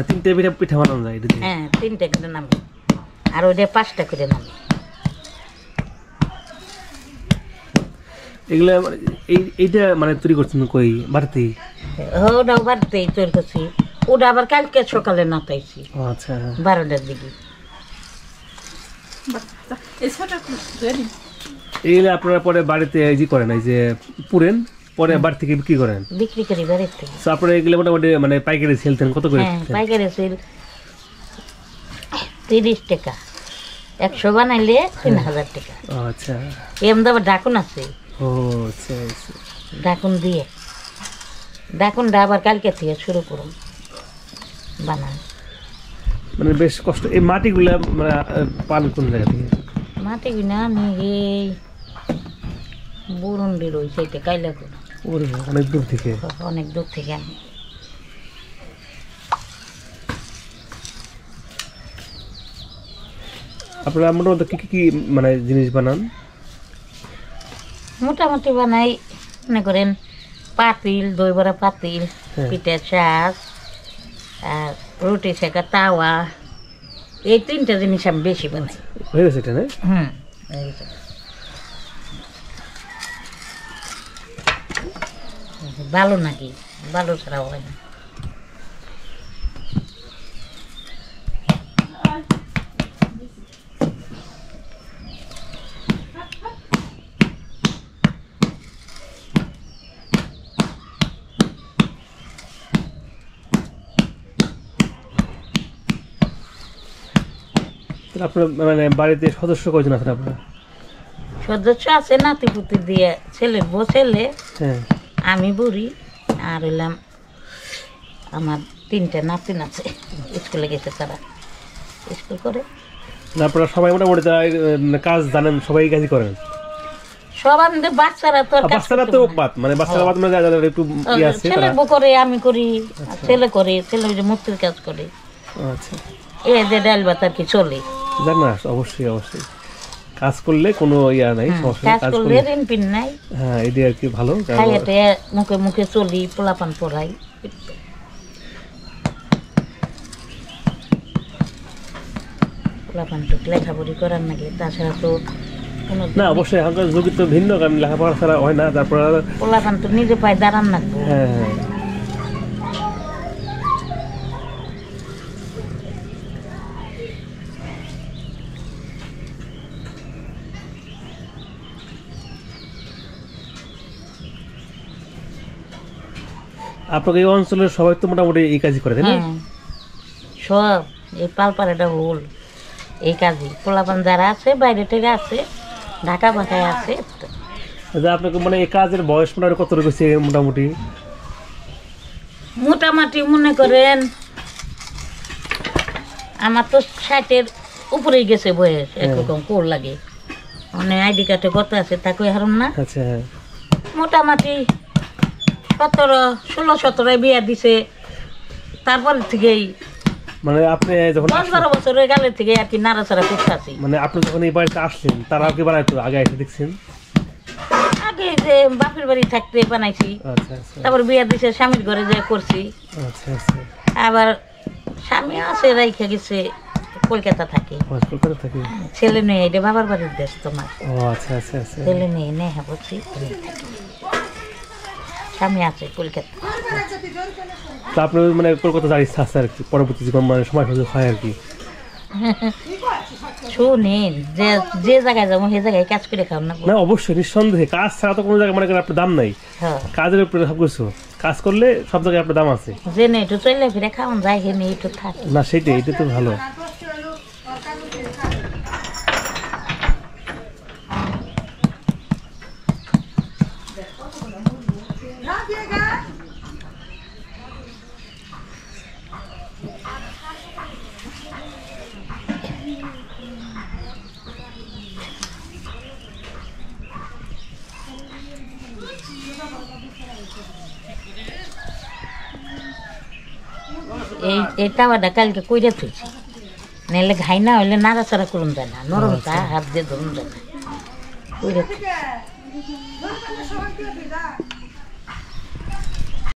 তিনটে পিঠা বানানো যায়? হ্যাঁ, 3টা করে নামে, আর ওইটা 5টা করে নামে। এগুলা এইটা মানে তৈরি করছেন কই বাড়িতেই? ওটাও বাড়িতেই তৈরি করছি, ওটা আবার কালকে সকালে নাতাইছি। আচ্ছা, 12টার দিকে। এইগুলো আপনারা পরে বাড়িতে ই করেন, এই যে পুরেন, পরে বাড়ি থেকে বিক্রি করেন? বিক্রি করি বাড়ির থেকে। তো আপনারা এগুলো মোটামুটি মানে পাইকারি সেলতেন কত করে? হ্যাঁ, পাইকারি সেল 30 টাকা, 100 বানাইলে 3000 টাকা। আচ্ছা, এমন আবার ঢাকুন আছে। ও আচ্ছা আচ্ছা। ঢাকুন দিয়ে, ঢাকুনটা আবার কালকে থেকে শুরু করুন বানান। মানে বেশ কষ্ট। এই মাটিগুলা মানে পান কোন জায়গা থেকে? মাটি কিনা আমি এই বুরুন্ডির ওই সাইডে কাইলাপুর, ওরে অনেক দূর থেকে। অনেক দূর থেকে আনি। আপনারা মোটামুটি কি কি মানে জিনিস বানান? মোটামুটি বানাই মনে করেন পাতিল, দই বড়া পাতিল, পিঠা চাষ, আর রুটি শেখা তাওয়া, এই 3টা জিনিস আমি বেশি বানাই। হয়ে গেছে এটা না? ভালো নাকি? ভালো ছাড়া হয় না। আপনার মানে বাড়িতে সদস্য কয়জন আছেন আপনার? সদস্য আছে নাতিপুতি দিয়ে, ছেলের বউ ছেলে, আমি বুড়ি, আর হইলাম আমার 3টা নাতিন আছে, স্কুলে গেছে, তারা স্কুল করে। আপনারা সবাই মোটামুটি কাজ জানেন, সবাই কাজই করেন? সব আমাদের বাচ্চারা তো বাচ্চারা তো বাদ, মানে বাচ্চারা বাদ মানে যাদের একটু ইয়ে আছে, ছেলে বউ করে, আমি করি, ছেলে করে, ছেলে যে মূর্তির কাজ করে। আচ্ছা, এই যে ডাল ভাত আর কি চলে। জানা অবশ্যই অবশ্যই, কাজ করলে কোনো ইয়া নাই, কাজ করলে ঋণ পিন নাই। হ্যাঁ, এটি আর কি ভালো, খাইতে মুখে মুখে চলি, পোলাপান পড়াই। পোলাপান তো লেখাপড়ি করার নাকি, তাছাড়া তো না। অবশ্যই এখনকার যুগে তো ভিন্ন, কারণ লেখাপড়া ছাড়া হয় না। তারপর পোলাপান তো নিজে পায়ে দাঁড়ান লাগবো। হ্যাঁ হ্যাঁ। আপনাকে এই অঞ্চলের সবাই তো মোটামুটি এই কাজই করে, তাই না? সব এই পালপাড়াটা হল এই কাজই। পোলাপান যারা আছে বাইরে থেকে আছে, ঢাকা বাসায় আছে। আপনাকে মানে এই কাজের বয়স মোটামুটি কত রয়েছে? মোটামুটি মোটামুটি মনে করেন আমার তো 60-এর উপরেই গেছে বয়স, একরকম কোর লাগে। মানে আইডি কার্ডে কত আছে তা কই হারুন না। আচ্ছা, মোটামুটি 16-17 বিয়া দিছে, তারপর থেকেই মানে আপনি যখন 10-12 বছরের গালে থেকে আর কি নাড়াচাড়া করতেছি। মানে আপনি যখন এই বাড়িতে আসলেন, তারা কি বানাইতো আগে এসে দেখছেন? আগে যে বাপের বাড়ি থাকতে বানাইছি, তারপর বিয়া দিছে স্বামীর ঘরে যে করছি। আচ্ছা আচ্ছা। আবার স্বামী আছে রাইখা গেছে কলকাতা থাকে, ছেলে নেই, এটা বাবার বাড়ির দেশ তোমার। আচ্ছা আচ্ছা আচ্ছা। ছেলে নেই নেহা বলছি, স্বামী আছে কলকাতা। তো আপনি মানে কলকাতা যাওয়ার ইচ্ছা আছে আর কি, পরবর্তী জীবন মানে সময় সুযোগ হয় আর কি? শুনেন, যে যে জায়গায় যাবো সেই জায়গায় কাজ করে খাও না। না অবশ্যই, নিঃসন্দেহে। কাজ ছাড়া তো কোনো জায়গায় মনে করেন আপনার দাম নাই। কাজের উপরে সব কিছু, কাজ করলে সব জায়গায় আপনার দাম আছে। যে নেই একটু চলে ফিরে খাওয়ান যায়, হে নেই একটু থাকে না, সেটাই, এটা তো ভালো। এই তাওয়াটা কালকে কইরা থইছি, নাহলে ঘাই না হইলে নাড়াচাড়া করুন যায় না, নরমটা হাত দিয়ে ধরুন যায় না, কইরা